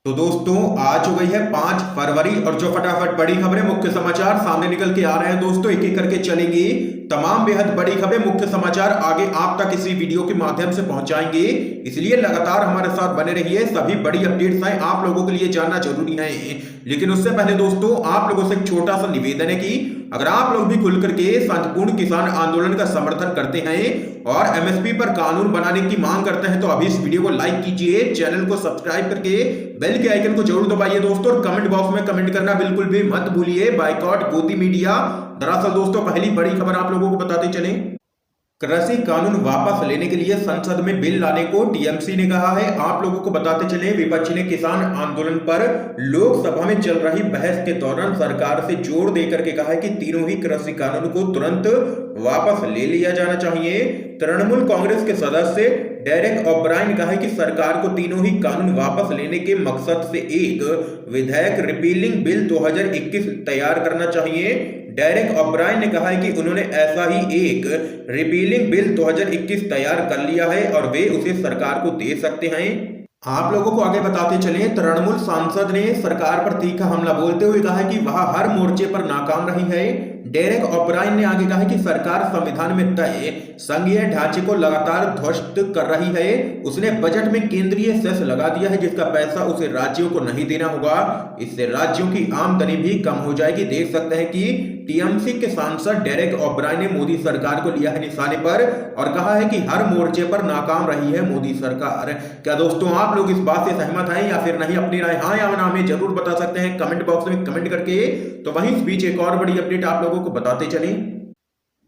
तो दोस्तों आज हो गई है 5 फरवरी और जो फटाफट बड़ी खबरें मुख्य समाचार सामने निकल के आ रहे हैं दोस्तों एक एक करके चलेंगी। तमाम बेहद बड़ी खबरें मुख्य समाचार आगे आप तक इसी वीडियो के माध्यम से पहुंचाएंगे, इसलिए लगातार हमारे साथ बने रहिए। सभी बड़ी अपडेट्स हैं आप लोगों के लिए जानना जरूरी है, लेकिन उससे पहले दोस्तों आप लोगों से एक छोटा सा निवेदन है कि अगर आप लोग भी खुल करके शांतिपूर्ण किसान आंदोलन का समर्थन करते हैं और एमएसपी पर कानून बनाने की मांग करते हैं तो अभी इस वीडियो को लाइक कीजिए, चैनल को सब्सक्राइब करके बेल के आइकन को जरूर दबाइए दोस्तों, और कमेंट बॉक्स में कमेंट करना बिल्कुल भी मत भूलिए। बाइकॉट गोदी मीडिया। दरअसल दोस्तों पहली बड़ी खबर आप लोगों को बताते चले, कृषि कानून वापस लेने के लिए संसद में बिल लाने को टीएमसी ने कहा है। आप लोगों को बताते चले विपक्ष ने किसान आंदोलन पर लोकसभा में चल रही बहस के दौरान सरकार से जोर देकर के कहा है कि तीनों ही कृषि कानून को तुरंत वापस ले लिया जाना चाहिए। तृणमूल कांग्रेस के सदस्य डेरेक ओब्रायन ने कहा है कि सरकार को तीनों ही कानून वापस लेने के मकसद से एक विधेयक रिपीलिंग बिल 2021 तैयार करना चाहिए। डेरेक ओब्रायन ने कहा है कि उन्होंने ऐसा ही एक रिपीलिंग बिल 2021 तैयार कर लिया है और वे उसे सरकार को दे सकते हैं। आप लोगों को आगे बताते चले, तृणमूल सांसद ने सरकार पर तीखा हमला बोलते हुए कहा है कि वह हर मोर्चे पर नाकाम रही है। डेरेक ओब्रायन ने आगे कहा है कि सरकार संविधान में तय संघीय ढांचे को लगातार ध्वस्त कर रही है। उसने बजट में केंद्रीय सेस लगा दिया है जिसका पैसा उसे राज्यों को नहीं देना होगा, इससे राज्यों की आमदनी भी कम हो जाएगी। देख सकते हैं कि टीएमसी के सांसद डेरेक ओब्रायन ने मोदी सरकार को लिया है निशाने पर और कहा है कि हर मोर्चे पर नाकाम रही है मोदी सरकार। क्या दोस्तों आप लोग इस बात से सहमत हैं या फिर नहीं? अपनी राय हाँ या ना में जरूर बता सकते हैं कमेंट बॉक्स में कमेंट करके। तो वहीं इस बीच एक और बड़ी अपडेट आप लोगों को बताते चलें,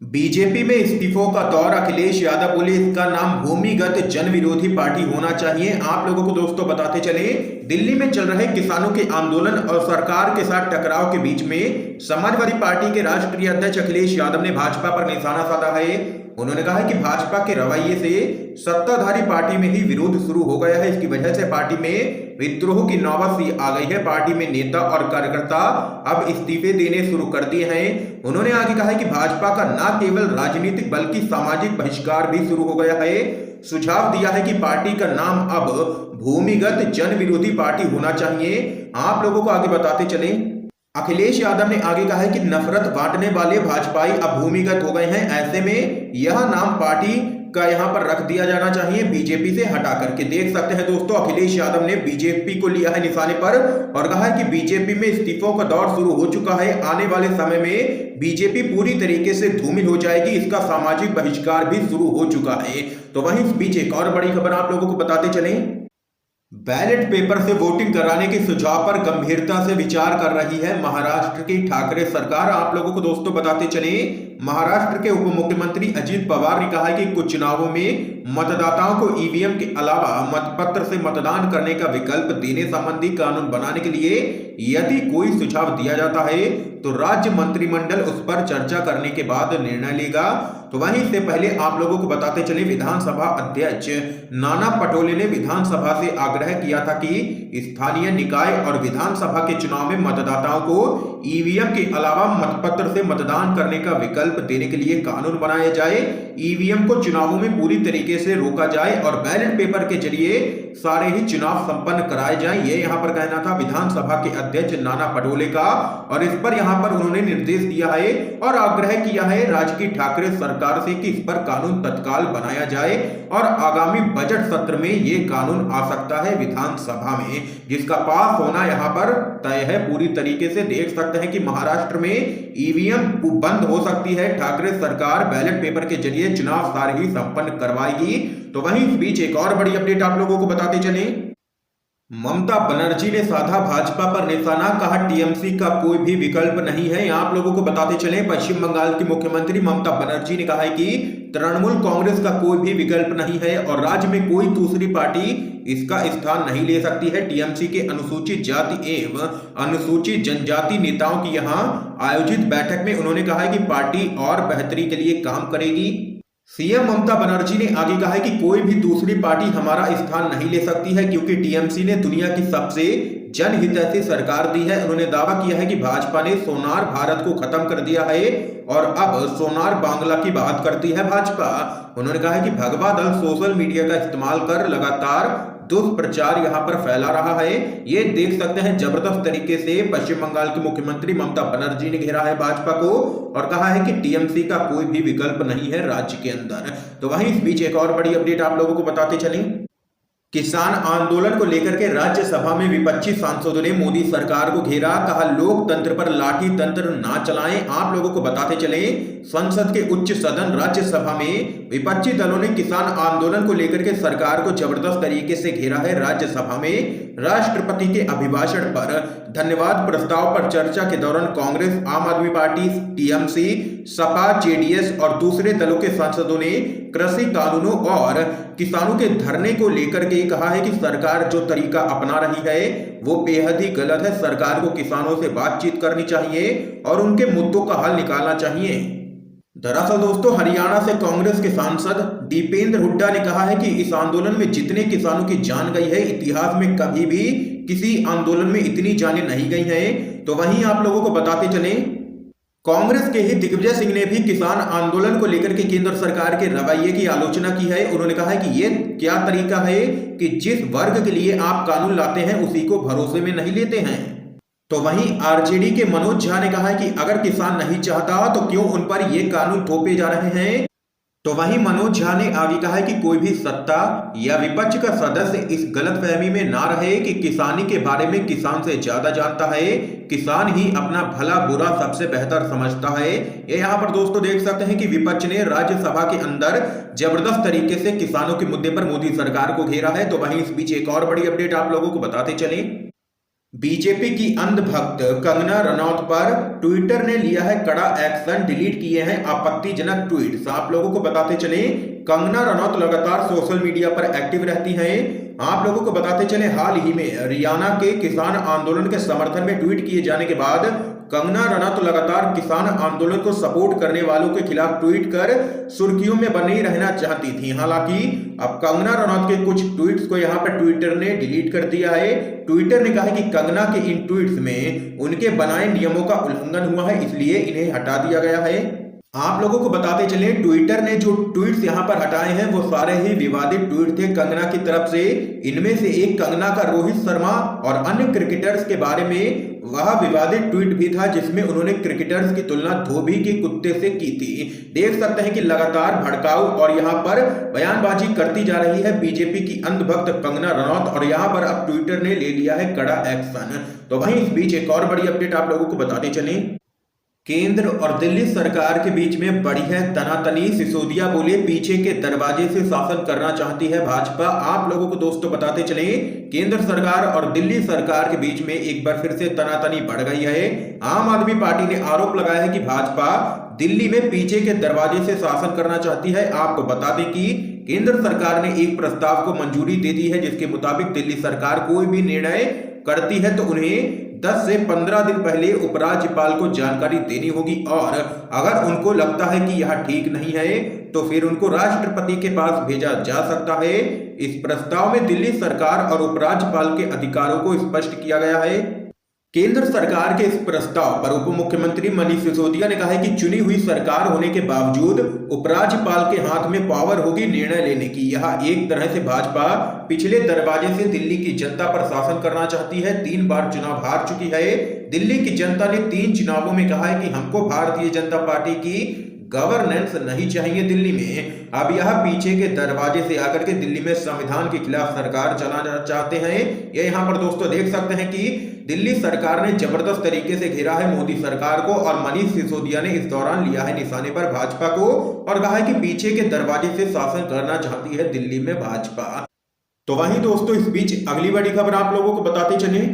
बीजेपी में इस्तीफों का दौर। अखिलेश यादव बोले इसका नाम भूमिगत जन विरोधी पार्टी होना चाहिए। आप लोगों को दोस्तों बताते चले, दिल्ली में चल रहे किसानों के आंदोलन और सरकार के साथ टकराव के बीच में समाजवादी पार्टी के राष्ट्रीय अध्यक्ष अखिलेश यादव ने भाजपा पर निशाना साधा है। उन्होंने कहा है कि भाजपा के रवैये से सत्ताधारी पार्टी में ही विरोध शुरू हो गया है, इसकी वजह से पार्टी में विद्रोह की नौबत सी आ गई है। पार्टी में नेता और कार्यकर्ता अब इस्तीफे देने शुरू कर दिए हैं। उन्होंने आगे कहा है कि भाजपा का न केवल राजनीतिक बल्कि सामाजिक बहिष्कार भी शुरू हो गया है। सुझाव दिया है कि पार्टी का नाम अब भूमिगत जन विरोधी पार्टी होना चाहिए। आप लोगों को आगे बताते चले, अखिलेश यादव ने आगे कहा है कि नफरत बांटने वाले भाजपाई अब भूमिगत हो गए हैं, ऐसे में यह नाम पार्टी का यहां पर रख दिया जाना चाहिए बीजेपी से हटा करके। देख सकते हैं दोस्तों अखिलेश यादव ने बीजेपी को लिया है निशाने पर और कहा है कि बीजेपी में इस्तीफों का दौर शुरू हो चुका है। आने वाले समय में बीजेपी पूरी तरीके से धूमिल हो जाएगी, इसका सामाजिक बहिष्कार भी शुरू हो चुका है। तो वहीं इस बीच एक और बड़ी खबर आप लोगों को बताते चलें, बैलेट पेपर से वोटिंग कराने के सुझाव पर गंभीरता से विचार कर रही है महाराष्ट्र की ठाकरे सरकार। आप लोगों को दोस्तों बताते चले, महाराष्ट्र के उप मुख्यमंत्री अजित पवार ने कहा है कि कुछ चुनावों में मतदाताओं को ईवीएम के अलावा मतपत्र से मतदान करने का विकल्प देने संबंधी कानून बनाने के लिए यदि कोई सुझाव दिया जाता है तो राज्य मंत्रिमंडल उस पर चर्चा करने के बाद निर्णय लेगा। तो वहीं से पहले आप लोगों को बताते चले, विधानसभा अध्यक्ष नाना पटोले ने विधानसभा से आग्रह किया था कि स्थानीय निकाय और विधानसभा के चुनाव में मतदाताओं को ईवीएम के अलावा मतपत्र से मतदान करने का विकल्प देने के लिए कानून बनाया जाए। ईवीएम को चुनावों में पूरी तरीके से रोका जाए और बैलेट पेपर के जरिए सारे ही चुनाव संपन्न कराए जाएं, ये यहां पर कहना था विधानसभा के अध्यक्ष नाना पटोले का। और इस पर यहां पर उन्होंने निर्देश दिया है और आग्रह किया है राज्य की ठाकरे सरकार से कि इस पर कानून तत्काल बनाया जाए और आगामी बजट सत्र में ये कानून आ सकता है विधानसभा में, जिसका पास होना यहां पर तय है पूरी तरीके से। देख सकते हैं कि महाराष्ट्र में ईवीएम बंद हो सकती है, ठाकरे सरकार बैलेट पेपर के जरिए चुनाव सारे ही संपन्न करवाएगी। तो वहीं इस बीच एक और बड़ी अपडेट आप लोगों को बताते चले, ममता बनर्जी ने साधा भाजपा पर निशाना, कहा टीएमसी का कोई भी विकल्प नहीं है। आप लोगों को बताते चले, पश्चिम बंगाल की मुख्यमंत्री ममता बनर्जी ने कहा है कि तृणमूल कांग्रेस का कोई भी विकल्प नहीं है और राज्य में कोई दूसरी पार्टी इसका स्थान नहीं ले सकती है। टीएमसी के अनुसूचित जाति एवं अनुसूचित जनजाति नेताओं की यहां आयोजित बैठक में उन्होंने कहा है कि पार्टी और बेहतरी के लिए काम करेगी। सीएम ममता बनर्जी ने आगे कहा है कि कोई भी दूसरी पार्टी हमारा स्थान नहीं ले सकती है क्योंकि टीएमसी ने दुनिया की सबसे जनहितैषी सरकार दी है। उन्होंने दावा किया है कि भाजपा ने सोनार भारत को खत्म कर दिया है और अब सोनार बांग्ला की बात करती है भाजपा। उन्होंने कहा है कि भगवा दल सोशल मीडिया का इस्तेमाल कर लगातार दुष्प्रचार यहाँ पर फैला रहा है। ये देख सकते हैं जबरदस्त तरीके से पश्चिम बंगाल की मुख्यमंत्री ममता बनर्जी ने घेरा है भाजपा को और कहा है कि टीएमसी का कोई भी विकल्प नहीं है राज्य के अंदर। तो वहीं इस बीच एक और बड़ी अपडेट आप लोगों को बताते चलें। किसान आंदोलन को लेकर के राज्यसभा में विपक्षी सांसदों ने मोदी सरकार को घेरा, कहा लोकतंत्र पर लाठी तंत्र ना चलाएं। आप लोगों को बताते चले संसद के उच्च सदन राज्यसभा में विपक्षी दलों ने किसान आंदोलन को लेकर के सरकार को जबरदस्त तरीके से घेरा है। राज्यसभा में राष्ट्रपति के अभिभाषण पर धन्यवाद प्रस्ताव पर चर्चा के दौरान कांग्रेस, आम आदमी पार्टी, टीएमसी, सपा, जेडीएस और दूसरे दलों के सांसदों ने कृषि कानूनों और किसानों के धरने को लेकर के कहा है कि सरकार जो तरीका अपना रही है वो बेहद ही गलत है। सरकार को किसानों से बातचीत करनी चाहिए और उनके मुद्दों का हल निकालना चाहिए। दरअसल दोस्तों हरियाणा से कांग्रेस के सांसद दीपेंद्र हुड्डा ने कहा है कि इस आंदोलन में जितने किसानों की जान गई है, इतिहास में कभी भी किसी आंदोलन में इतनी जानें नहीं गई हैं। तो वहीं आप लोगों को बताते चलें कांग्रेस के ही दिग्विजय सिंह ने भी किसान आंदोलन को लेकर के केंद्र सरकार के रवैये की आलोचना की है। उन्होंने कहा है कि ये क्या तरीका है कि जिस वर्ग के लिए आप कानून लाते हैं उसी को भरोसे में नहीं लेते हैं। तो वहीं आरजेडी के मनोज झा ने कहा है कि अगर किसान नहीं चाहता तो क्यों उन पर ये कानून थोपे जा रहे हैं। तो वहीं मनोज झा ने आगे कहा है कि कोई भी सत्ता या विपक्ष का सदस्य इस गलतफहमी में ना रहे कि किसानी के बारे में किसान से ज्यादा जानता है, किसान ही अपना भला बुरा सबसे बेहतर समझता है। ये यहाँ पर दोस्तों देख सकते हैं कि विपक्ष ने राज्यसभा के अंदर जबरदस्त तरीके से किसानों के मुद्दे पर मोदी सरकार को घेरा है। तो वहीं इस बीच एक और बड़ी अपडेट आप लोगों को बताते चले। बीजेपी की अंधभक्त कंगना रनौत पर ट्विटर ने लिया है कड़ा एक्शन, डिलीट किए हैं आपत्तिजनक ट्वीट्स। आप लोगों को बताते चले कंगना रनौत लगातार सोशल मीडिया पर एक्टिव रहती हैं। आप लोगों को बताते चले हाल ही में हरियाणा के किसान आंदोलन के समर्थन में ट्वीट किए जाने के बाद कंगना रनौत लगातार किसान आंदोलन को सपोर्ट करने वालों के खिलाफ ट्वीट कर सुर्खियों में बनी रहना चाहती थी। हालांकि अब कंगना रनौत के कुछ ट्वीट्स को यहां पर ट्विटर ने डिलीट कर दिया है। ट्विटर ने कहा है कि कंगना के इन ट्वीट्स में उनके बनाए नियमों का उल्लंघन हुआ है, इसलिए इन्हें हटा दिया गया है। आप लोगों को बताते चले ट्विटर ने जो ट्वीट्स यहां पर हटाए हैं वो सारे ही विवादित ट्वीट थे कंगना की तरफ से। इनमें से एक कंगना का रोहित शर्मा और अन्य क्रिकेटर्स के बारे में वह विवादित ट्वीट भी था जिसमें उन्होंने क्रिकेटर्स की तुलना धोबी के कुत्ते से की थी। देख सकते हैं कि लगातार भड़काऊ और यहां पर बयानबाजी करती जा रही है बीजेपी की अंधभक्त कंगना रनौत और यहां पर अब ट्विटर ने ले लिया है कड़ा एक्शन। तो वहीं इस बीच एक और बड़ी अपडेट आप लोगों को बताते चलें। केंद्र और दिल्ली सरकार के बीच में बढ़ी है तनातनी। सिसोदिया बोले पीछे के दरवाजे से शासन करना चाहती है भाजपा। आप लोगों को दोस्तों बताते चले केंद्र सरकार और दिल्ली सरकार के बीच में एक बार फिर से तनातनी बढ़ गई है। आम आदमी पार्टी ने आरोप लगाया है कि भाजपा दिल्ली में पीछे के दरवाजे से शासन करना चाहती है। आपको बता दें कि केंद्र सरकार ने एक प्रस्ताव को मंजूरी दे दी है जिसके मुताबिक दिल्ली सरकार कोई भी निर्णय करती है तो उन्हें 10 से 15 दिन पहले उपराज्यपाल को जानकारी देनी होगी और अगर उनको लगता है कि यह ठीक नहीं है तो फिर उनको राष्ट्रपति के पास भेजा जा सकता है। इस प्रस्ताव में दिल्ली सरकार और उपराज्यपाल के अधिकारों को स्पष्ट किया गया है। केंद्र सरकार के इस प्रस्ताव पर उप मुख्यमंत्री मनीष सिसोदिया ने कहा है कि चुनी हुई सरकार होने के बावजूद उपराज्यपाल के हाथ में पावर होगी निर्णय लेने की। यह एक तरह से भाजपा पिछले दरवाजे से दिल्ली की जनता पर शासन करना चाहती है। 3 बार चुनाव हार चुकी है। दिल्ली की जनता ने 3 चुनावों में कहा है कि हमको भारतीय जनता पार्टी की गवर्नेंस नहीं चाहिए दिल्ली में। अब यह पीछे के दरवाजे से आकर के दिल्ली में संविधान के खिलाफ सरकार चलाना चाहते हैं। ये यहाँ पर दोस्तों देख सकते हैं कि दिल्ली सरकार ने जबरदस्त तरीके से घेरा है मोदी सरकार को और मनीष सिसोदिया ने इस दौरान लिया है निशाने पर भाजपा को और कहा है कि पीछे के दरवाजे से शासन करना चाहती है दिल्ली में भाजपा। तो वहीं दोस्तों इस बीच अगली बड़ी खबर आप लोगों को बताते चले।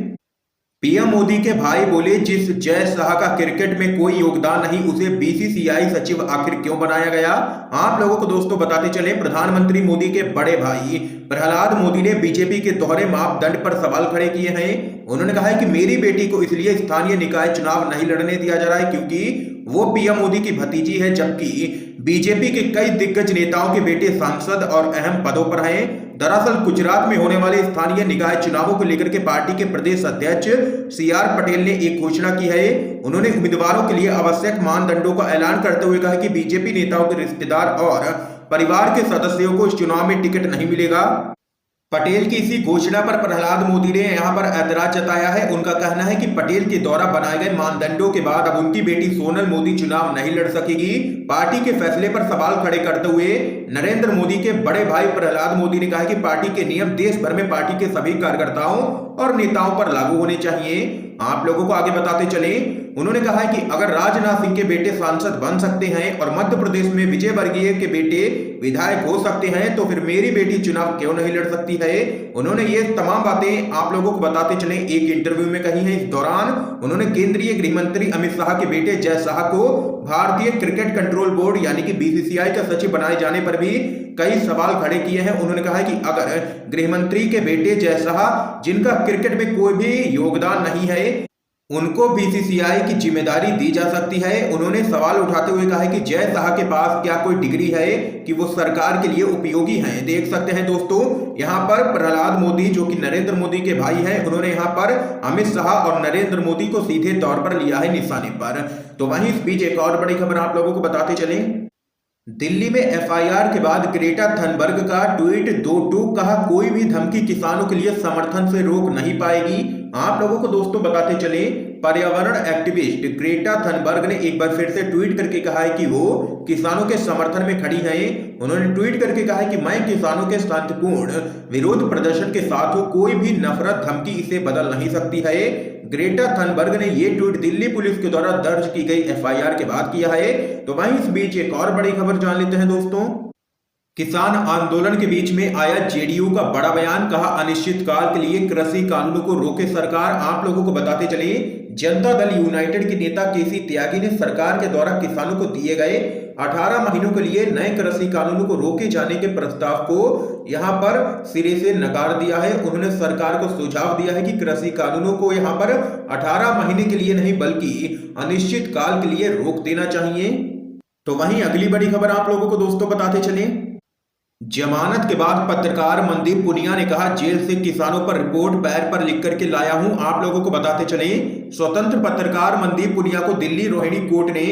पीएम मोदी के भाई बोले जिस जय शाह का क्रिकेट में कोई योगदान नहीं उसे बीसीसीआई सचिव आखिर क्यों बनाया गया। आप लोगों को दोस्तों बताते चले प्रधानमंत्री मोदी के बड़े भाई प्रहलाद मोदी ने बीजेपी के दोहरे मापदंड पर सवाल खड़े किए हैं। उन्होंने कहा है कि मेरी बेटी को इसलिए स्थानीय निकाय चुनाव नहीं लड़ने दिया जा रहा है क्योंकि वो पीएम मोदी की भतीजी है, जबकि बीजेपी के कई दिग्गज नेताओं के बेटे सांसद और अहम पदों पर हैं। दरअसल गुजरात में होने वाले स्थानीय निकाय चुनावों को लेकर के पार्टी के प्रदेश अध्यक्ष सीआर पटेल ने एक घोषणा की है। उन्होंने उम्मीदवारों के लिए आवश्यक मानदंडों का ऐलान करते हुए कहा कि बीजेपी नेताओं के रिश्तेदार और परिवार के सदस्यों को इस चुनाव में टिकट नहीं मिलेगा। पटेल की इसी घोषणा पर प्रहलाद मोदी ने यहां पर ऐतराज जताया है। उनका कहना है कि पटेल के द्वारा बनाए गए मानदंडों के बाद अब उनकी बेटी सोनल मोदी चुनाव नहीं लड़ सकेगी। पार्टी के फैसले पर सवाल खड़े करते हुए नरेंद्र मोदी के बड़े भाई प्रहलाद मोदी ने कहा कि पार्टी के नियम देश भर में पार्टी के सभी कार्यकर्ताओं और नेताओं पर लागू होने चाहिए। आप लोगों को आगे बताते चले, उन्होंने कहा है कि अगर राजनाथ सिंह के बेटे सांसद बन सकते हैं और मध्य प्रदेश में विजय वर्गीय के बेटे विधायक हो सकते हैं तो फिर मेरी बेटी चुनाव क्यों नहीं लड़ सकती है। उन्होंने ये तमाम बातें आप लोगों को बताते चले एक इंटरव्यू में कही है। इस दौरान उन्होंने केंद्रीय गृह मंत्री अमित शाह के बेटे जय शाह को भारतीय क्रिकेट कंट्रोल बोर्ड यानी कि बीसीसीआई का सचिव बनाए जाने पर भी कई सवाल खड़े किए हैं। उन्होंने कहा है कि अगर गृह मंत्री के बेटे जय शाह, जिनका क्रिकेट में कोई भी योगदान नहीं है, उनको बीसीसीआई की जिम्मेदारी दी जा सकती है। उन्होंने सवाल उठाते हुए कहा है कि जय शाह के पास क्या कोई डिग्री है कि वो सरकार के लिए उपयोगी हैं। देख सकते हैं दोस्तों, यहाँ पर प्रहलाद मोदी जो कि नरेंद्र मोदी के भाई हैं, उन्होंने यहाँ पर अमित शाह और नरेंद्र मोदी को सीधे तौर पर लिया है निशाने पर। तो वहीं इस बीच एक और बड़ी खबर आप लोगों को बताते चले। दिल्ली में एफआईआर के बाद ग्रेटा थनबर्ग का ट्वीट दो टूक, कहा कोई भी धमकी किसानों के लिए समर्थन से रोक नहीं पाएगी। आप लोगों को दोस्तों बताते चले, पर्यावरण एक्टिविस्ट ग्रेटा थनबर्ग ने एक बार फिर से ट्वीट करके कहा है कि वो किसानों के समर्थन में खड़ी हैं। उन्होंने ट्वीट करके कहा है कि मैं किसानों के शांतिपूर्ण विरोध प्रदर्शन के साथ हूं, कोई भी नफरत धमकी इसे बदल नहीं सकती है। ग्रेटा थनबर्ग ने ये ट्वीट दिल्ली पुलिस के द्वारा दर्ज की गई एफआईआर के बाद किया है। तो वहीं इस बीच एक और बड़ी खबर जान लेते हैं दोस्तों। किसान आंदोलन के बीच में आया जेडीयू का बड़ा बयान, कहा अनिश्चितकाल के लिए कृषि कानूनों को रोके सरकार। आप लोगों को बताते चले, जनता दल यूनाइटेड के नेता केसी त्यागी ने सरकार के द्वारा किसानों को दिए गए 18 महीनों के लिए नए कृषि कानूनों को रोके जाने के प्रस्ताव को यहां पर सिरे से नकार दिया है। उन्होंने सरकार को सुझाव दिया है कि कृषि कानूनों को यहां पर 18 महीने के लिए नहीं बल्कि अनिश्चित काल के लिए रोक देना चाहिए। तो वहीं अगली बड़ी खबर आप लोगों को दोस्तों बताते चले। जमानत के बाद पत्रकार मनदीप पुनिया ने कहा जेल से किसानों पर रिपोर्ट पैर पर लिख करके लाया हूं। आप लोगों को बताते चले, स्वतंत्र पत्रकार मनदीप पुनिया को दिल्ली रोहिणी कोर्ट ने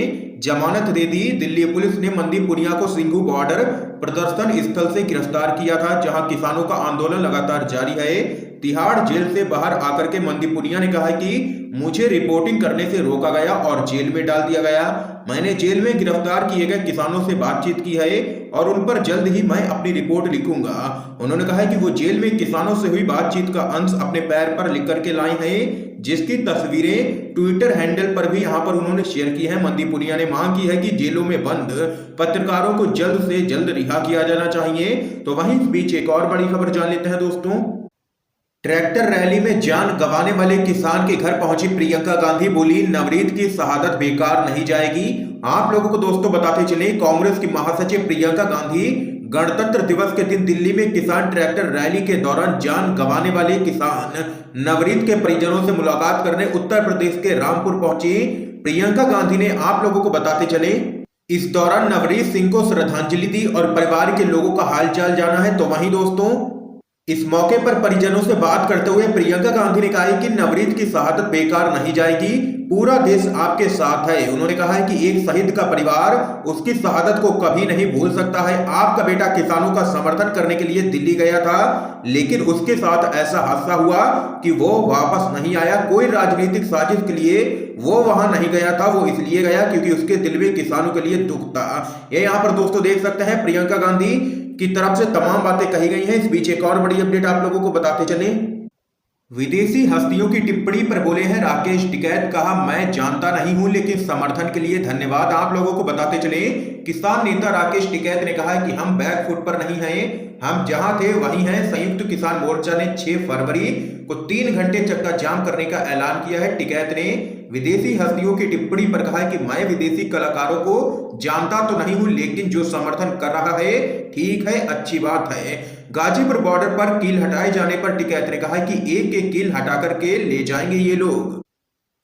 जमानत दे दी। दिल्ली पुलिस ने मनदीप पुनिया को सिंघू बॉर्डर प्रदर्शन स्थल से गिरफ्तार किया था, जहां किसानों का आंदोलन लगातार जारी है। तिहाड़ जेल से बाहर आकर के मनदीप पुनिया ने कहा कि मुझे रिपोर्टिंग करने से रोका गया और जेल में डाल दिया गया। मैंने जेल में गिरफ्तार किए गए किसानों से बातचीत की है और उन पर जल्द ही मैं अपनी रिपोर्ट लिखूंगा। उन्होंने कहा है कि वो जेल में किसानों से हुई बातचीत का अंश अपने पैर पर लिख करके लाए हैं, जिसकी तस्वीरें ट्विटर हैंडल पर भी यहां पर उन्होंने शेयर की है। मनदीप पुनिया ने मांग की है कि जेलों में बंद पत्रकारों को जल्द से जल्द रिहा किया जाना चाहिए। तो वहीं इस बीच एक और बड़ी खबर जान लेते हैं दोस्तों। ट्रैक्टर रैली में जान गंवाने वाले किसान के घर पहुंची प्रियंका गांधी, बोली नवनीत की शहादत बेकार नहीं जाएगी। आप लोगों को दोस्तों बताते चले, कांग्रेस की महासचिव प्रियंका गांधी गणतंत्र दिवस के दिन दिल्ली में किसान ट्रैक्टर रैली के दौरान जान गंवाने वाले किसान नवनीत के परिजनों से मुलाकात करने उत्तर प्रदेश के रामपुर पहुंची। प्रियंका गांधी ने आप लोगों को बताते चले, इस दौरान नवनीत सिंह को श्रद्धांजलि दी और परिवार के लोगों का हालचाल जाना है। तो वहीं दोस्तों इस मौके पर परिजनों से बात करते हुए प्रियंका गांधी ने कहा कि नवनीत की शहादत बेकार नहीं जाएगी, पूरा देश आपके साथ है। उन्होंने कहा है कि एक शहीद का परिवार उसकी शहादत को कभी नहीं भूल सकता है। आपका बेटा किसानों का समर्थन करने के लिए दिल्ली गया था, लेकिन उसके साथ ऐसा हादसा हुआ कि वो वापस नहीं आया। कोई राजनीतिक साजिश के लिए वो वहां नहीं गया था, वो इसलिए गया क्योंकि उसके दिल में किसानों के लिए दुख था। ये यहाँ पर दोस्तों देख सकते हैं प्रियंका गांधी की तरफ से तमाम बातें कही गई हैं। इस बीच एक और बड़ी अपडेट आप लोगों को बताते चले। विदेशी हस्तियों की टिप्पणी पर बोले हैं राकेश टिकैत, कहा मैं जानता नहीं हूं लेकिन समर्थन के लिए धन्यवाद। आप लोगों को बताते चले, किसान नेता राकेश टिकैत ने कहा कि हम बैक फुट पर नहीं हैं, हम जहां थे वहीं हैं। संयुक्त किसान मोर्चा ने 6 फरवरी को 3 घंटे चक्का जाम करने का ऐलान किया है। टिकैत ने विदेशी हस्तियों की टिप्पणी पर कहा है कि मैं विदेशी कलाकारों को जानता तो नहीं हूं, लेकिन जो समर्थन कर रहा है ठीक है, अच्छी बात है। गाजीपुर बॉर्डर पर कील हटाए जाने पर टिकैत ने कहा कि एक एक कील हटा करके ले जाएंगे ये लोग।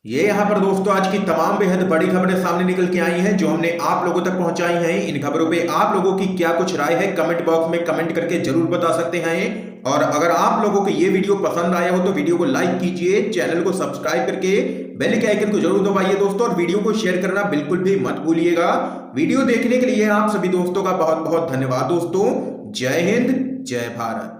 ये यहाँ पर दोस्तों आज की तमाम बेहद बड़ी खबरें सामने निकल के आई हैं जो हमने आप लोगों तक पहुंचाई हैं। इन खबरों पे आप लोगों की क्या कुछ राय है कमेंट बॉक्स में कमेंट करके जरूर बता सकते हैं। और अगर आप लोगों को ये वीडियो पसंद आया हो तो वीडियो को लाइक कीजिए, चैनल को सब्सक्राइब करके बेल के आइकन को जरूर दबाइए दोस्तों, और वीडियो को शेयर करना बिल्कुल भी मत भूलिएगा। वीडियो देखने के लिए आप सभी दोस्तों का बहुत बहुत धन्यवाद दोस्तों। जय हिंद, जय भारत।